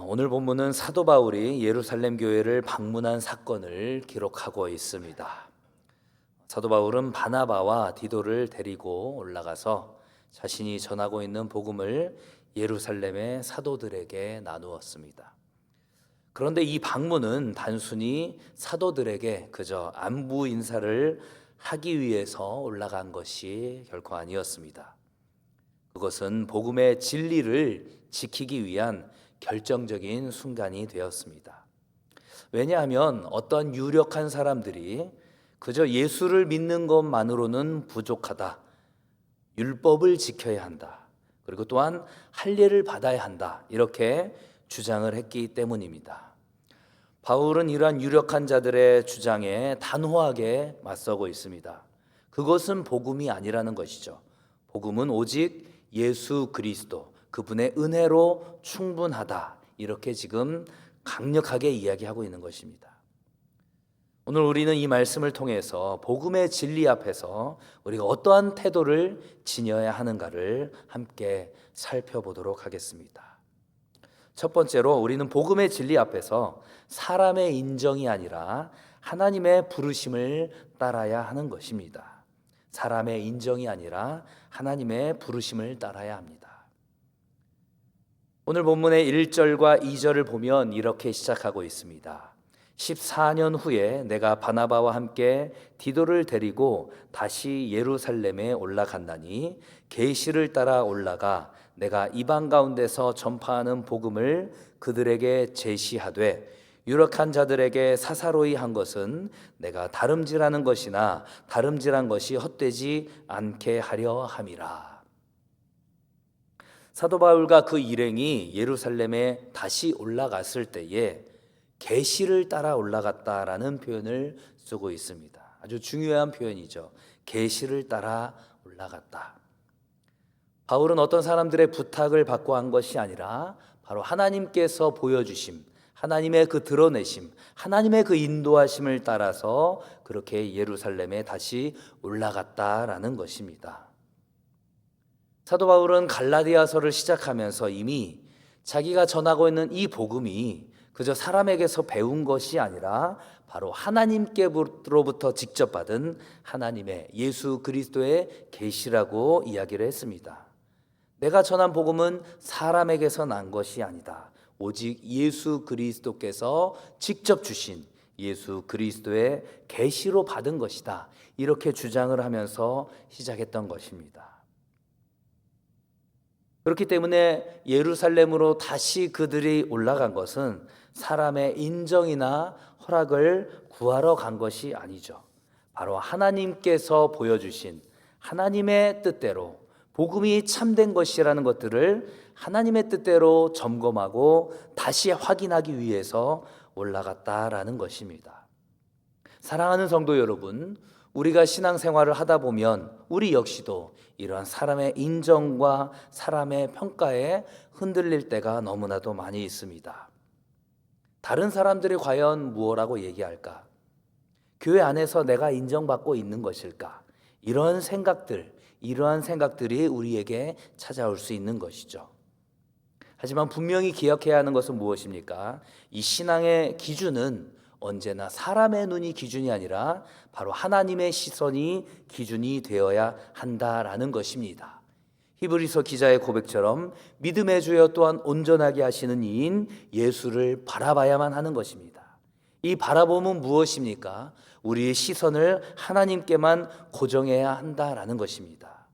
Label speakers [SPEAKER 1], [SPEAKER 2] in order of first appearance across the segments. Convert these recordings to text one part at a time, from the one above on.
[SPEAKER 1] 오늘 본문은 사도 바울이 예루살렘 교회를 방문한 사건을 기록하고 있습니다. 사도 바울은 바나바와 디도를 데리고 올라가서 자신이 전하고 있는 복음을 예루살렘의 사도들에게 나누었습니다. 그런데 이 방문은 단순히 사도들에게 그저 안부 인사를 하기 위해서 올라간 것이 결코 아니었습니다. 그것은 복음의 진리를 지키기 위한 결정적인 순간이 되었습니다. 왜냐하면 어떤 유력한 사람들이 그저 예수를 믿는 것만으로는 부족하다, 율법을 지켜야 한다, 그리고 또한 할례를 받아야 한다, 이렇게 주장을 했기 때문입니다. 바울은 이러한 유력한 자들의 주장에 단호하게 맞서고 있습니다. 그것은 복음이 아니라는 것이죠. 복음은 오직 예수 그리스도, 그분의 은혜로 충분하다, 이렇게 지금 강력하게 이야기하고 있는 것입니다. 오늘 우리는 이 말씀을 통해서 복음의 진리 앞에서 우리가 어떠한 태도를 지녀야 하는가를 함께 살펴보도록 하겠습니다. 첫 번째로 우리는 복음의 진리 앞에서 사람의 인정이 아니라 하나님의 부르심을 따라야 하는 것입니다. 사람의 인정이 아니라 하나님의 부르심을 따라야 합니다. 오늘 본문의 1절과 2절을 보면 이렇게 시작하고 있습니다. 14년 후에 내가 바나바와 함께 디도를 데리고 다시 예루살렘에 올라간다니 계시를 따라 올라가 내가 이방 가운데서 전파하는 복음을 그들에게 제시하되 유력한 자들에게 사사로이 한 것은 내가 다름질하는 것이나 다름질한 것이 헛되지 않게 하려 함이라. 사도 바울과 그 일행이 예루살렘에 다시 올라갔을 때에 계시를 따라 올라갔다라는 표현을 쓰고 있습니다. 아주 중요한 표현이죠. 계시를 따라 올라갔다. 바울은 어떤 사람들의 부탁을 받고 한 것이 아니라 바로 하나님께서 보여주심, 하나님의 그 드러내심, 하나님의 그 인도하심을 따라서 그렇게 예루살렘에 다시 올라갔다라는 것입니다. 사도 바울은 갈라디아서를 시작하면서 이미 자기가 전하고 있는 이 복음이 그저 사람에게서 배운 것이 아니라 바로 하나님께로부터 직접 받은 하나님의 예수 그리스도의 계시라고 이야기를 했습니다. 내가 전한 복음은 사람에게서 난 것이 아니다. 오직 예수 그리스도께서 직접 주신 예수 그리스도의 계시로 받은 것이다. 이렇게 주장을 하면서 시작했던 것입니다. 그렇기 때문에 예루살렘으로 다시 그들이 올라간 것은 사람의 인정이나 허락을 구하러 간 것이 아니죠. 바로 하나님께서 보여주신 하나님의 뜻대로 복음이 참된 것이라는 것들을 하나님의 뜻대로 점검하고 다시 확인하기 위해서 올라갔다라는 것입니다. 사랑하는 성도 여러분, 우리가 신앙생활을 하다 보면 우리 역시도 이러한 사람의 인정과 사람의 평가에 흔들릴 때가 너무나도 많이 있습니다. 다른 사람들이 과연 무엇라고 얘기할까? 교회 안에서 내가 인정받고 있는 것일까? 이러한 생각들이 우리에게 찾아올 수 있는 것이죠. 하지만 분명히 기억해야 하는 것은 무엇입니까? 이 신앙의 기준은 언제나 사람의 눈이 기준이 아니라 바로 하나님의 시선이 기준이 되어야 한다라는 것입니다. 히브리서 기자의 고백처럼 믿음의 주여 또한 온전하게 하시는 이인 예수를 바라봐야만 하는 것입니다. 이 바라봄은 무엇입니까? 우리의 시선을 하나님께만 고정해야 한다라는 것입니다.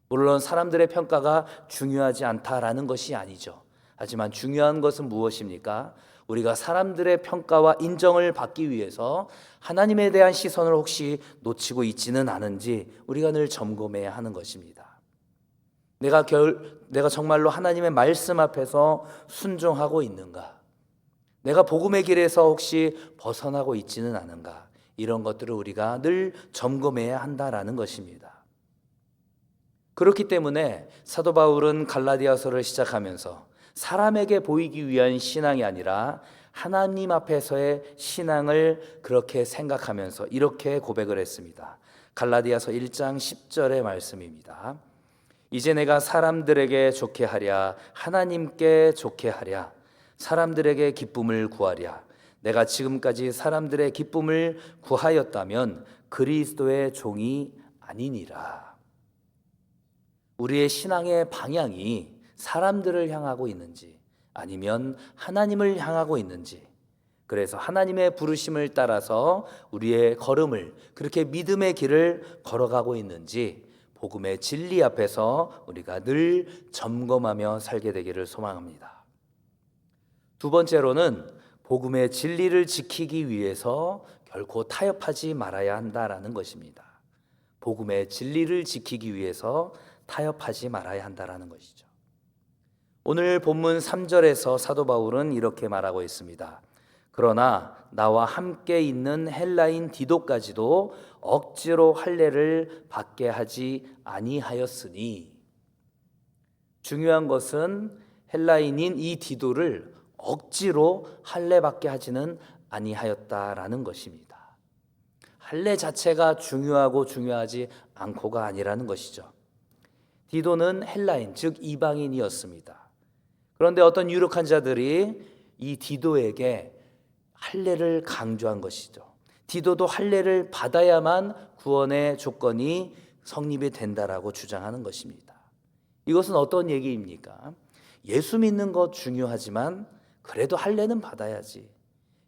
[SPEAKER 1] 물론 사람들의 평가가 중요하지 않다라는 것이 아니죠. 하지만 중요한 것은 무엇입니까? 우리가 사람들의 평가와 인정을 받기 위해서 하나님에 대한 시선을 혹시 놓치고 있지는 않은지 우리가 늘 점검해야 하는 것입니다. 내가 정말로 하나님의 말씀 앞에서 순종하고 있는가? 내가 복음의 길에서 혹시 벗어나고 있지는 않은가? 이런 것들을 우리가 늘 점검해야 한다라는 것입니다. 그렇기 때문에 사도 바울은 갈라디아서를 시작하면서 사람에게 보이기 위한 신앙이 아니라 하나님 앞에서의 신앙을 그렇게 생각하면서 이렇게 고백을 했습니다. 갈라디아서 1장 10절의 말씀입니다. 이제 내가 사람들에게 좋게 하랴 하나님께 좋게 하랴 사람들에게 기쁨을 구하랴. 내가 지금까지 사람들의 기쁨을 구하였다면 그리스도의 종이 아니니라. 우리의 신앙의 방향이 사람들을 향하고 있는지 아니면 하나님을 향하고 있는지, 그래서 하나님의 부르심을 따라서 우리의 걸음을, 그렇게 믿음의 길을 걸어가고 있는지 복음의 진리 앞에서 우리가 늘 점검하며 살게 되기를 소망합니다. 두 번째로는 복음의 진리를 지키기 위해서 결코 타협하지 말아야 한다라는 것입니다. 복음의 진리를 지키기 위해서 타협하지 말아야 한다라는 것이죠. 오늘 본문 3절에서 사도 바울은 이렇게 말하고 있습니다. 그러나 나와 함께 있는 헬라인 디도까지도 억지로 할례를 받게 하지 아니하였으니, 중요한 것은 헬라인인 이 디도를 억지로 할례 받게 하지는 아니하였다라는 것입니다. 할례 자체가 중요하고 중요하지 않고가 아니라는 것이죠. 디도는 헬라인, 즉 이방인이었습니다. 그런데 어떤 유력한 자들이 이 디도에게 할례를 강조한 것이죠. 디도도 할례를 받아야만 구원의 조건이 성립이 된다라고 주장하는 것입니다. 이것은 어떤 얘기입니까? 예수 믿는 것 중요하지만 그래도 할례는 받아야지.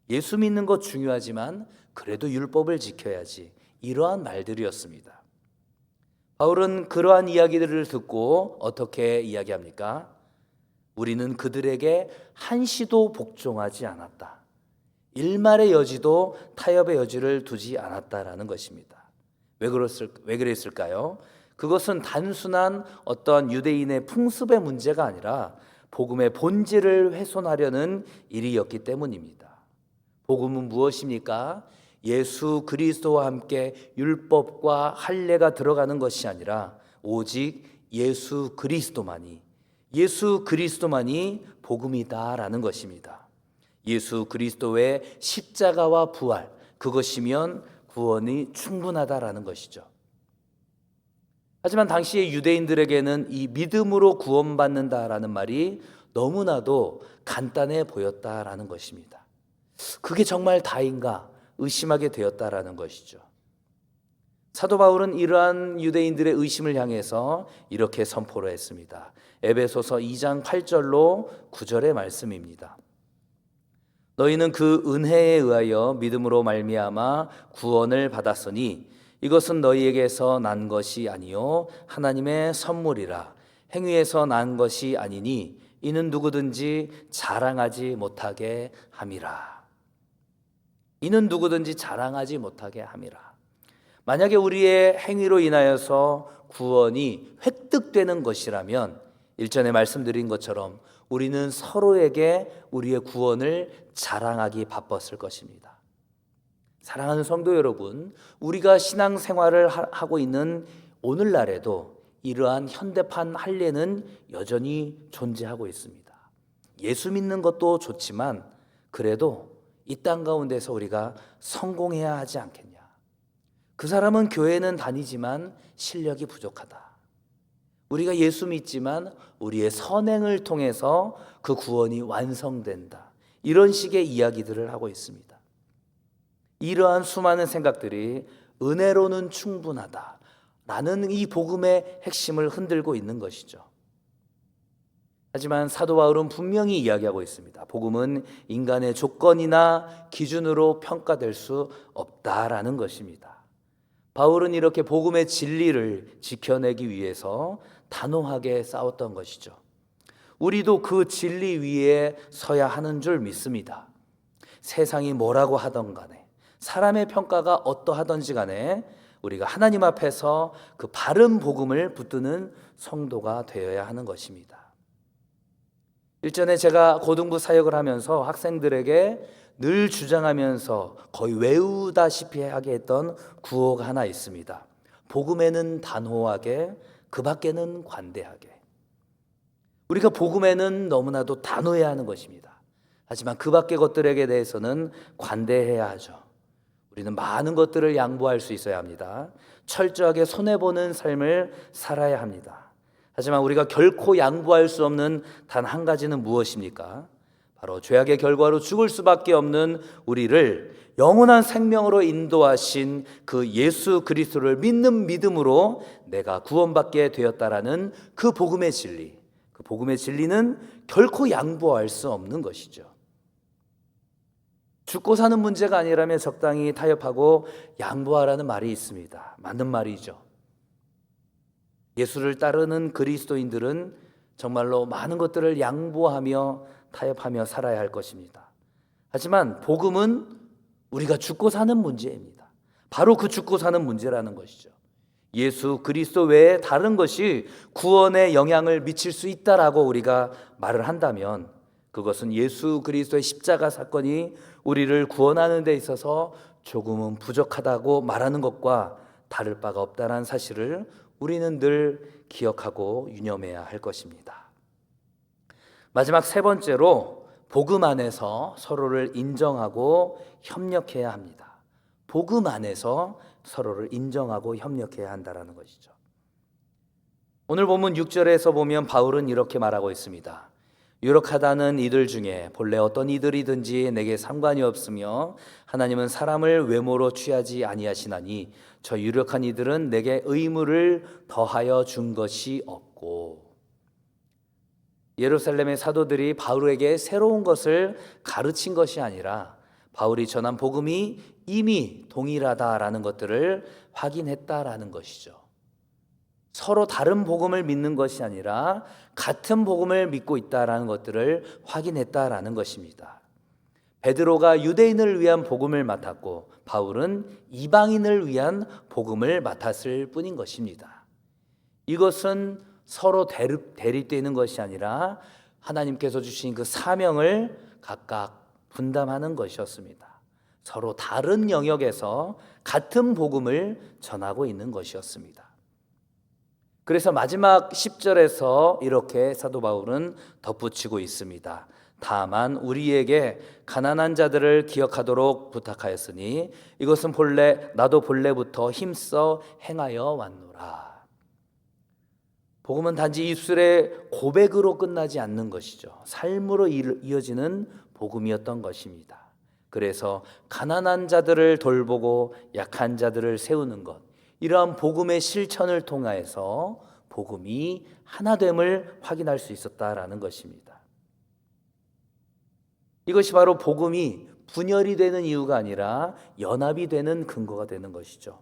[SPEAKER 1] 예수 믿는 것 중요하지만 그래도 율법을 지켜야지. 이러한 말들이었습니다. 바울은 그러한 이야기들을 듣고 어떻게 이야기합니까? 우리는 그들에게 한시도 복종하지 않았다. 일말의 여지도 타협의 여지를 두지 않았다라는 것입니다. 왜 그랬을까요? 그것은 단순한 어떤 유대인의 풍습의 문제가 아니라 복음의 본질을 훼손하려는 일이었기 때문입니다. 복음은 무엇입니까? 예수 그리스도와 함께 율법과 할례가 들어가는 것이 아니라 오직 예수 그리스도만이 복음이다라는 것입니다. 예수 그리스도의 십자가와 부활, 그것이면 구원이 충분하다라는 것이죠. 하지만 당시의 유대인들에게는 이 믿음으로 구원받는다라는 말이 너무나도 간단해 보였다라는 것입니다. 그게 정말 다인가 의심하게 되었다라는 것이죠. 사도 바울은 이러한 유대인들의 의심을 향해서 이렇게 선포를 했습니다. 에베소서 2장 8절로 9절의 말씀입니다. 너희는 그 은혜에 의하여 믿음으로 말미암아 구원을 받았으니 이것은 너희에게서 난 것이 아니요 하나님의 선물이라. 행위에서 난 것이 아니니 이는 누구든지 자랑하지 못하게 함이라. 이는 누구든지 자랑하지 못하게 함이라. 만약에 우리의 행위로 인하여서 구원이 획득되는 것이라면 일전에 말씀드린 것처럼 우리는 서로에게 우리의 구원을 자랑하기 바빴을 것입니다. 사랑하는 성도 여러분, 우리가 신앙생활을 하고 있는 오늘날에도 이러한 현대판 할례는 여전히 존재하고 있습니다. 예수 믿는 것도 좋지만 그래도 이 땅 가운데서 우리가 성공해야 하지 않겠냐. 그 사람은 교회는 다니지만 실력이 부족하다. 우리가 예수 믿지만 우리의 선행을 통해서 그 구원이 완성된다. 이런 식의 이야기들을 하고 있습니다. 이러한 수많은 생각들이 은혜로는 충분하다 라는 이 복음의 핵심을 흔들고 있는 것이죠. 하지만 사도 바울은 분명히 이야기하고 있습니다. 복음은 인간의 조건이나 기준으로 평가될 수 없다라는 것입니다. 바울은 이렇게 복음의 진리를 지켜내기 위해서 단호하게 싸웠던 것이죠. 우리도 그 진리 위에 서야 하는 줄 믿습니다. 세상이 뭐라고 하던 간에, 사람의 평가가 어떠하던지 간에 우리가 하나님 앞에서 그 바른 복음을 붙드는 성도가 되어야 하는 것입니다. 일전에 제가 고등부 사역을 하면서 학생들에게 늘 주장하면서 거의 외우다시피 하게 했던 구호가 하나 있습니다. 복음에는 단호하게, 그 밖에는 관대하게. 우리가 복음에는 너무나도 단호해야 하는 것입니다. 하지만 그 밖의 것들에게 대해서는 관대해야 하죠. 우리는 많은 것들을 양보할 수 있어야 합니다. 철저하게 손해보는 삶을 살아야 합니다. 하지만 우리가 결코 양보할 수 없는 단 한 가지는 무엇입니까? 바로 죄악의 결과로 죽을 수밖에 없는 우리를 영원한 생명으로 인도하신 그 예수 그리스도를 믿는 믿음으로 내가 구원받게 되었다라는 그 복음의 진리, 그 복음의 진리는 결코 양보할 수 없는 것이죠. 죽고 사는 문제가 아니라면 적당히 타협하고 양보하라는 말이 있습니다. 맞는 말이죠. 예수를 따르는 그리스도인들은 정말로 많은 것들을 양보하며 타협하며 살아야 할 것입니다. 하지만 복음은 우리가 죽고 사는 문제입니다. 바로 그 죽고 사는 문제라는 것이죠. 예수 그리스도 외에 다른 것이 구원에 영향을 미칠 수 있다라고 우리가 말을 한다면 그것은 예수 그리스도의 십자가 사건이 우리를 구원하는 데 있어서 조금은 부족하다고 말하는 것과 다를 바가 없다는 사실을 우리는 늘 기억하고 유념해야 할 것입니다. 마지막 세 번째로 복음 안에서 서로를 인정하고 협력해야 합니다. 복음 안에서 서로를 인정하고 협력해야 한다는 것이죠. 오늘 본문 6절에서 보면 바울은 이렇게 말하고 있습니다. 유력하다는 이들 중에 본래 어떤 이들이든지 내게 상관이 없으며 하나님은 사람을 외모로 취하지 아니하시나니 저 유력한 이들은 내게 의무를 더하여 준 것이 없고. 예루살렘의 사도들이 바울에게 새로운 것을 가르친 것이 아니라 바울이 전한 복음이 이미 동일하다라는 것들을 확인했다라는 것이죠. 서로 다른 복음을 믿는 것이 아니라 같은 복음을 믿고 있다라는 것들을 확인했다라는 것입니다. 베드로가 유대인을 위한 복음을 맡았고 바울은 이방인을 위한 복음을 맡았을 뿐인 것입니다. 이것은 서로 대립되는 것이 아니라 하나님께서 주신 그 사명을 각각 분담하는 것이었습니다. 서로 다른 영역에서 같은 복음을 전하고 있는 것이었습니다. 그래서 마지막 10절에서 이렇게 사도 바울은 덧붙이고 있습니다. 다만 우리에게 가난한 자들을 기억하도록 부탁하였으니 이것은 나도 본래부터 힘써 행하여 왔노라. 복음은 단지 입술의 고백으로 끝나지 않는 것이죠. 삶으로 이어지는 복음이었던 것입니다. 그래서 가난한 자들을 돌보고 약한 자들을 세우는 것, 이러한 복음의 실천을 통하여서 복음이 하나됨을 확인할 수 있었다라는 것입니다. 이것이 바로 복음이 분열이 되는 이유가 아니라 연합이 되는 근거가 되는 것이죠.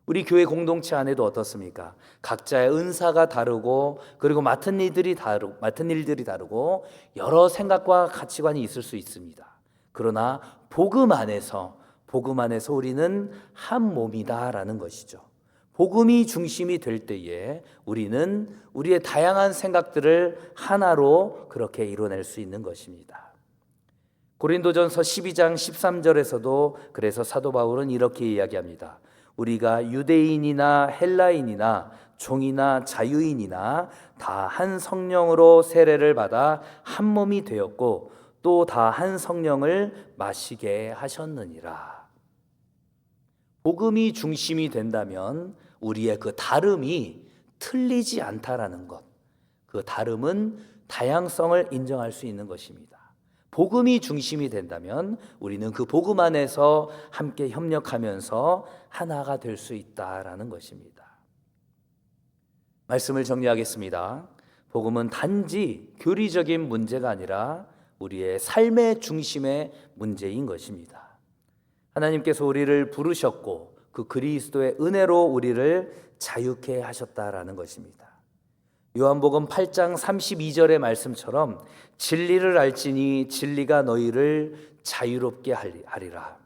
[SPEAKER 1] 우리 교회 공동체 안에도 어떻습니까? 각자의 은사가 다르고 그리고 맡은 일들이 다르고 여러 생각과 가치관이 있을 수 있습니다. 그러나 복음 안에서 우리는 한 몸이다라는 것이죠. 복음이 중심이 될 때에 우리는 우리의 다양한 생각들을 하나로 그렇게 이뤄낼 수 있는 것입니다. 고린도전서 12장 13절에서도 그래서 사도 바울은 이렇게 이야기합니다. 우리가 유대인이나 헬라인이나 종이나 자유인이나 다 한 성령으로 세례를 받아 한 몸이 되었고 또 다 한 성령을 마시게 하셨느니라. 복음이 중심이 된다면 우리의 그 다름이 틀리지 않다라는 것, 그 다름은 다양성을 인정할 수 있는 것입니다. 복음이 중심이 된다면 우리는 그 복음 안에서 함께 협력하면서 하나가 될 수 있다라는 것입니다. 말씀을 정리하겠습니다. 복음은 단지 교리적인 문제가 아니라 우리의 삶의 중심의 문제인 것입니다. 하나님께서 우리를 부르셨고 그 그리스도의 은혜로 우리를 자유케 하셨다라는 것입니다. 요한복음 8장 32절의 말씀처럼 진리를 알지니 진리가 너희를 자유롭게 하리라.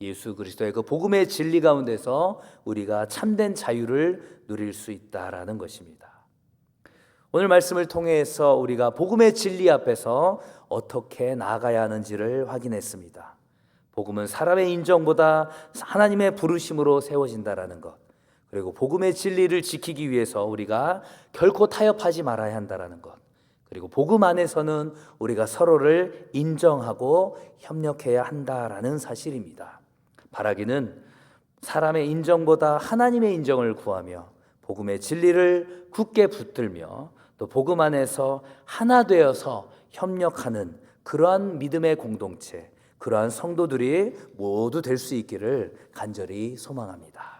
[SPEAKER 1] 예수 그리스도의 그 복음의 진리 가운데서 우리가 참된 자유를 누릴 수 있다라는 것입니다. 오늘 말씀을 통해서 우리가 복음의 진리 앞에서 어떻게 나아가야 하는지를 확인했습니다. 복음은 사람의 인정보다 하나님의 부르심으로 세워진다라는 것, 그리고 복음의 진리를 지키기 위해서 우리가 결코 타협하지 말아야 한다라는 것, 그리고 복음 안에서는 우리가 서로를 인정하고 협력해야 한다라는 사실입니다. 바라기는 사람의 인정보다 하나님의 인정을 구하며 복음의 진리를 굳게 붙들며 또 복음 안에서 하나 되어서 협력하는 그러한 믿음의 공동체, 그러한 성도들이 모두 될 수 있기를 간절히 소망합니다.